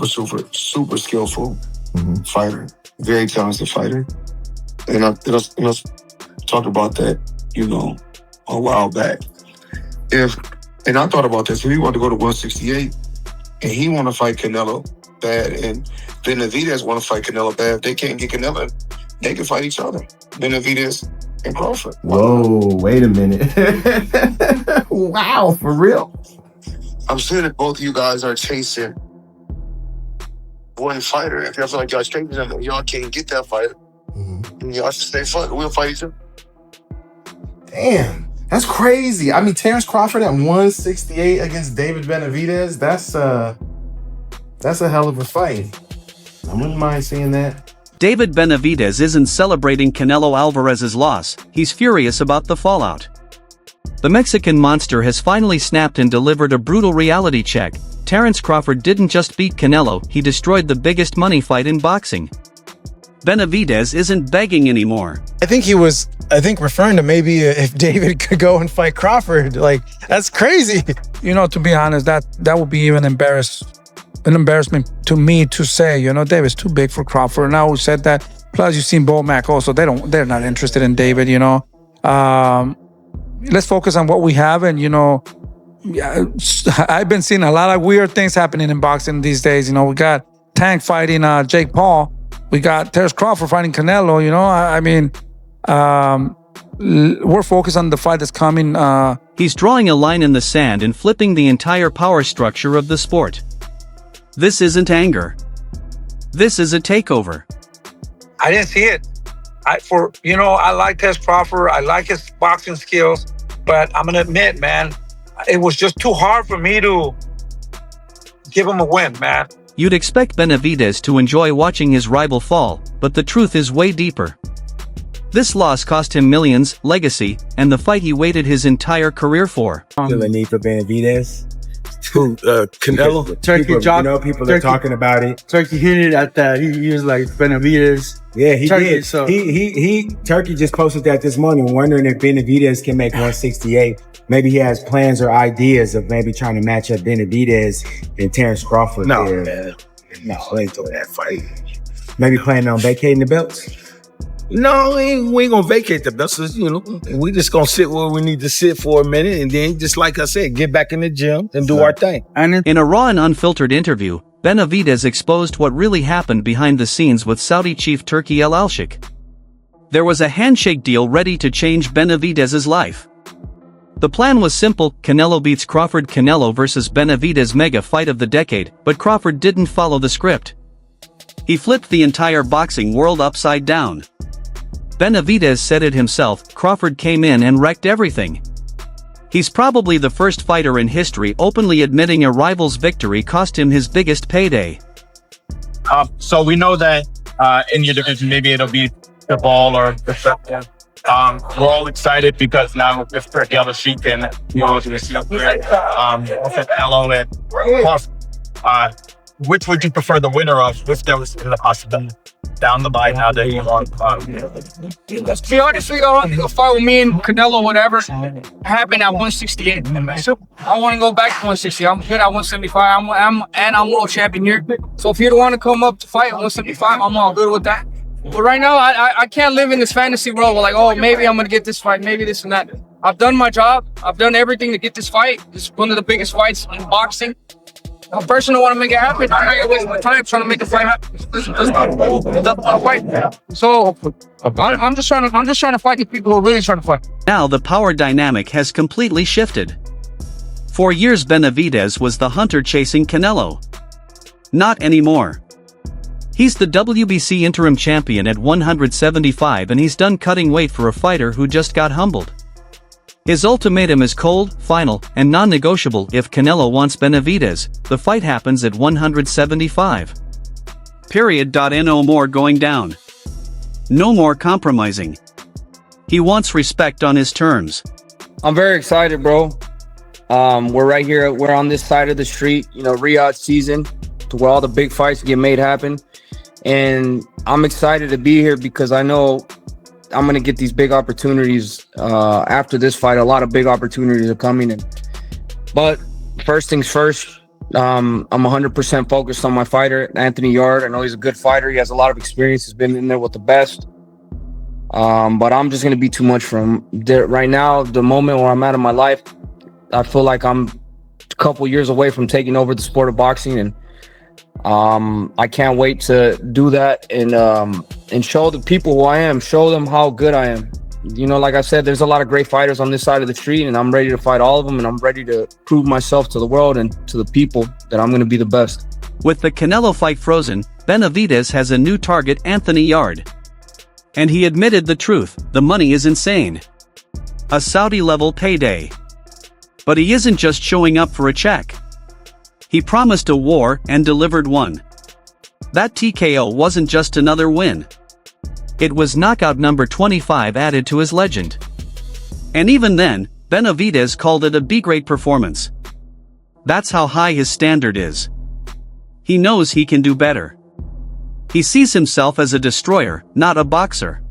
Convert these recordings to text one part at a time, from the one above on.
super skillful fighter, very talented fighter. And I talked about that, a while back. And I thought about this, if he wanted to go to 168 and he want to fight Canelo bad and Benavidez want to fight Canelo bad, if they can't get Canelo, they can fight each other. Benavidez and Crawford. Whoa, wait a minute. Wow, for real? I'm saying that both of you guys are chasing one fighter. If y'all feel like y'all chasing them and y'all can't get that fighter, then y'all should stay fighting. We'll fight each other. Damn, that's crazy. I mean, Terence Crawford at 168 against David Benavidez, that's a hell of a fight. I wouldn't mind seeing that. David Benavidez isn't celebrating Canelo Alvarez's loss, he's furious about the fallout. The Mexican monster has finally snapped and delivered a brutal reality check. Terence Crawford didn't just beat Canelo, he destroyed the biggest money fight in boxing. Benavidez isn't begging anymore. I think he was, referring to maybe if David could go and fight Crawford. Like, that's crazy. To be honest, that would be even an embarrassment to me to say, David's too big for Crawford. And I always said that. Plus, you've seen Mac also. They're not interested in David, Let's focus on what we have. And, I've been seeing a lot of weird things happening in boxing these days. We got Tank fighting Jake Paul. We got Terence Crawford fighting Canelo. We're focused on the fight that's coming. He's drawing a line in the sand and flipping the entire power structure of the sport. This isn't anger. This is a takeover. I didn't see it. I like Terence Crawford. I like his boxing skills. But I'm going to admit, man, it was just too hard for me to give him a win, man. You'd expect Benavidez to enjoy watching his rival fall, but the truth is way deeper. This loss cost him millions, legacy, and the fight he waited his entire career for. Still a need for Benavidez. Canelo? Turkey people are talking about it. Turkey hinted at that. He was like, Benavidez. Yeah, he Turkey, did. So. Turkey just posted that this morning, wondering if Benavidez can make 168. Maybe he has plans or ideas of maybe trying to match up Benavidez and Terence Crawford. No, man. No, they ain't doing that fight. Maybe planning on vacating the belts. No, we ain't gonna vacate the belts. We just gonna sit where we need to sit for a minute, and then, just like I said, get back in the gym and do our thing. In a raw and unfiltered interview, Benavidez exposed what really happened behind the scenes with Saudi chief Turki Al-Sheikh. There was a handshake deal ready to change Benavidez's life. The plan was simple: Canelo beats Crawford. Canelo versus Benavidez mega fight of the decade, but Crawford didn't follow the script. He flipped the entire boxing world upside down. Benavidez said it himself, Crawford came in and wrecked everything. He's probably the first fighter in history openly admitting a rival's victory cost him his biggest payday. So we know that in your division, maybe it'll be the ball or the second. We're all excited because now if Turki Al-Sheikh and Canelo and Crawford, which would you prefer the winner of if there was a possibility down the line now that you want? To be honest with you, if I were me and Canelo, whatever happened at 168. I want to go back to 160. I'm good at 175. I'm world champion here. So if you want to come up to fight at 175, I'm all good with that. But right now, I can't live in this fantasy world where, like, oh, maybe I'm going to get this fight, maybe this and that. I've done my job. I've done everything to get this fight. It's one of the biggest fights in boxing. A person don't want to make it happen. I'm not going to waste my time trying to make the fight happen. That's not fight. So I'm just trying to fight the people who are really trying to fight. Now the power dynamic has completely shifted. For years Benavidez was the hunter chasing Canelo. Not anymore. He's the WBC interim champion at 175 and he's done cutting weight for a fighter who just got humbled. His ultimatum is cold, final, and non-negotiable. If Canelo wants Benavidez, the fight happens at 175. Period. No more going down. No more compromising. He wants respect on his terms. I'm very excited, bro. We're right here. We're on this side of the street, Riyadh season, to where all the big fights get made happen. And I'm excited to be here because I know I'm going to get these big opportunities after this fight. A lot of big opportunities are coming in. But first things first, I'm 100% focused on my fighter, Anthony Yarde. I know he's a good fighter. He has a lot of experience. He's been in there with the best. But I'm just going to be too much for him. Right now, the moment where I'm at in my life, I feel like I'm a couple years away from taking over the sport of boxing, and I can't wait to do that and show the people who I am, show them how good I am. You know, like I said, there's a lot of great fighters on this side of the street, and I'm ready to fight all of them, and I'm ready to prove myself to the world and to the people that I'm going to be the best. With the Canelo fight frozen, Benavidez has a new target, Anthony Yarde. And he admitted the truth, the money is insane. A Saudi-level payday. But he isn't just showing up for a check. He promised a war and delivered one. That TKO wasn't just another win. It was knockout number 25 added to his legend. And even then, Benavidez called it a B-grade performance. That's how high his standard is. He knows he can do better. He sees himself as a destroyer, not a boxer.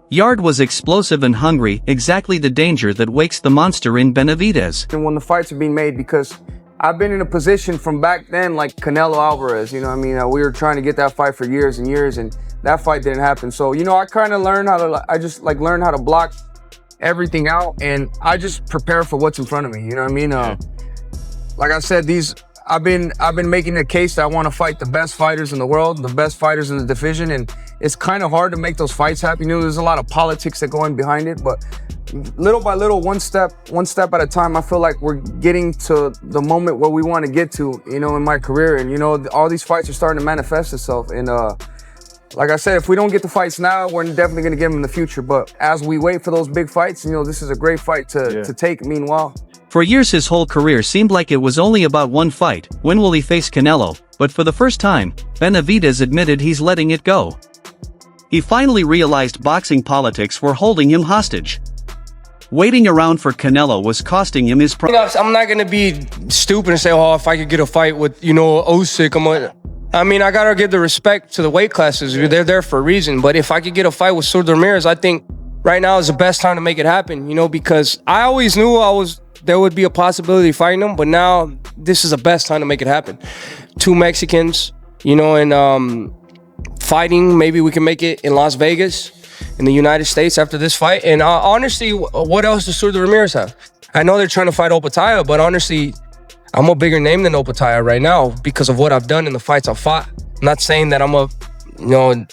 Yarde was explosive and hungry, exactly the danger that wakes the monster in Benavidez. And when the fights are being made, because I've been in a position from back then like Canelo Alvarez, you know what I mean? We were trying to get that fight for years and years, and that fight didn't happen. So, you know, I kind of learned how to, learn how to block everything out, and I just prepare for what's in front of me, you know what I mean? Like I said, I've been making a case that I want to fight the best fighters in the world, the best fighters in the division, and it's kind of hard to make those fights happen. You know, there's a lot of politics that go in behind it, but little by little, one step at a time, I feel like we're getting to the moment where we want to get to, you know, in my career. And, you know, all these fights are starting to manifest itself. And like I said, if we don't get the fights now, we're definitely going to get them in the future. But as we wait for those big fights, you know, this is a great fight to take meanwhile. For years his whole career seemed like it was only about one fight, when will he face Canelo, but for the first time, Benavidez admitted he's letting it go. He finally realized boxing politics were holding him hostage. Waiting around for Canelo was costing him his I'm not going to be stupid and say, oh, if I could get a fight with, you know, Usyk, I mean, I got to give the respect to the weight classes. They're there for a reason. But if I could get a fight with Surdo Ramirez, I think right now is the best time to make it happen, you know, because I always knew there would be a possibility of fighting him, but now this is the best time to make it happen. Two Mexicans, you know, and fighting, maybe we can make it in Las Vegas, in the United States after this fight. And honestly, what else does Surdo Ramirez have? I know they're trying to fight Opataya, but honestly, I'm a bigger name than Opataya right now because of what I've done in the fights I've fought. I'm not saying that I'm you know,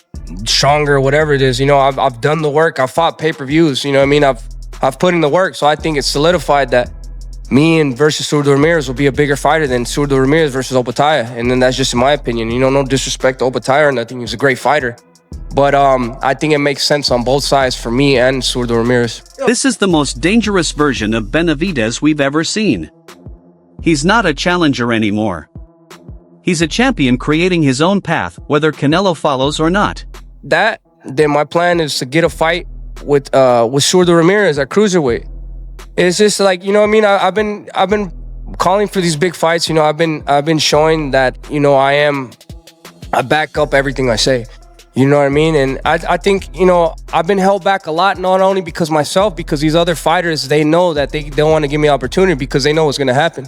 stronger or whatever it is. You know, I've done the work. I've fought pay-per-views. You know what I mean? I've put in the work. So I think it's solidified that me and versus Surdo Ramirez will be a bigger fighter than Surdo Ramirez versus Opataya. And then that's just in my opinion. You know, no disrespect to Opataya or nothing. He's a great fighter. But I think it makes sense on both sides for me and Surdo Ramirez. This is the most dangerous version of Benavidez we've ever seen. He's not a challenger anymore. He's a champion creating his own path, whether Canelo follows or not. Then my plan is to get a fight with Surdo Ramirez at cruiserweight. It's just like, you know what I mean? I've been calling for these big fights. You know, I've been showing that, you know, I back up everything I say. You know what I mean? And I think, you know, I've been held back a lot, not only because these other fighters, they know that they don't want to give me opportunity because they know what's going to happen.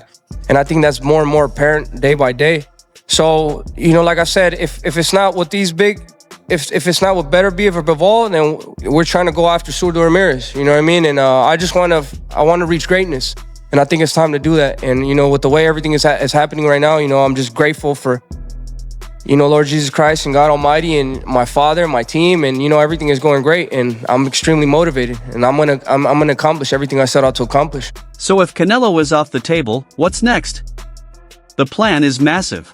And I think that's more and more apparent day by day. So, you know, like I said, if it's not with these big, if it's not with Beterbiev or Bivol, then we're trying to go after Surdo Ramirez. You know what I mean? And I want to reach greatness. And I think it's time to do that. And, you know, with the way everything is happening right now, you know, I'm just grateful for, you know, Lord Jesus Christ and God Almighty and my father, my team, and, you know, everything is going great, and I'm extremely motivated, and I'm gonna accomplish everything I set out to accomplish. So if Canelo is off the table, what's next? The plan is massive.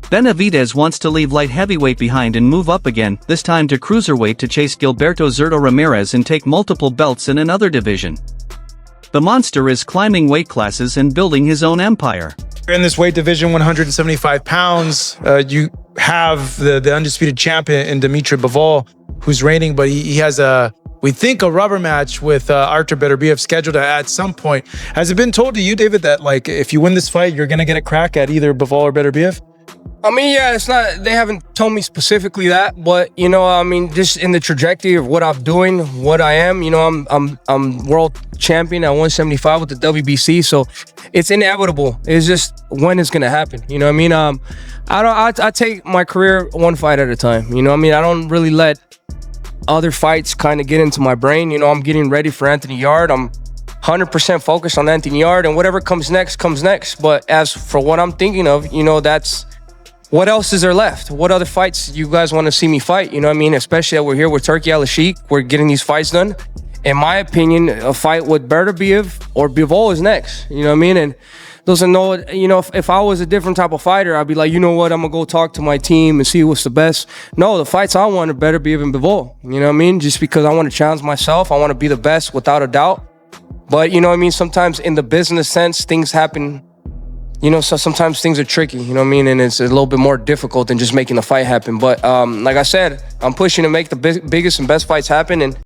Benavidez wants to leave light heavyweight behind and move up again, this time to cruiserweight to chase Gilberto Zurdo Ramirez and take multiple belts in another division. The monster is climbing weight classes and building his own empire. In this weight division, 175 pounds, you have the undisputed champion in Dimitri Bivol, who's reigning, but he has we think a rubber match with Artur Beterbiev scheduled at some point. Has it been told to you, David, that like if you win this fight, you're gonna get a crack at either Bivol or Beterbiev? I mean, yeah, it's not, they haven't told me specifically that, but, you know, I mean, just in the trajectory of what I'm doing, what I am, you know, I'm world champion at 175 with the WBC, so it's inevitable. It's just when it's gonna happen, you know what I mean? I take my career one fight at a time, you know what I mean? I don't really let other fights kind of get into my brain. You know, I'm getting ready for Anthony Yard. I'm 100% focused on Anthony Yard, and whatever comes next, comes next. But as for what I'm thinking of, you know, that's, what else is there left? What other fights you guys want to see me fight? You know what I mean? Especially that we're here with Turki Al-Sheikh. We're getting these fights done. In my opinion, a fight with Beterbiev or Bivol is next. You know what I mean? And those are no, you know, if I was a different type of fighter, I'd be like, you know what, I'm going to go talk to my team and see what's the best. No, the fights I want are Beterbiev and Bivol. You know what I mean? Just because I want to challenge myself. I want to be the best without a doubt. But, you know what I mean? Sometimes in the business sense, things happen. You know, so sometimes things are tricky, you know what I mean? And it's a little bit more difficult than just making the fight happen. But like I said, I'm pushing to make the biggest and best fights happen. And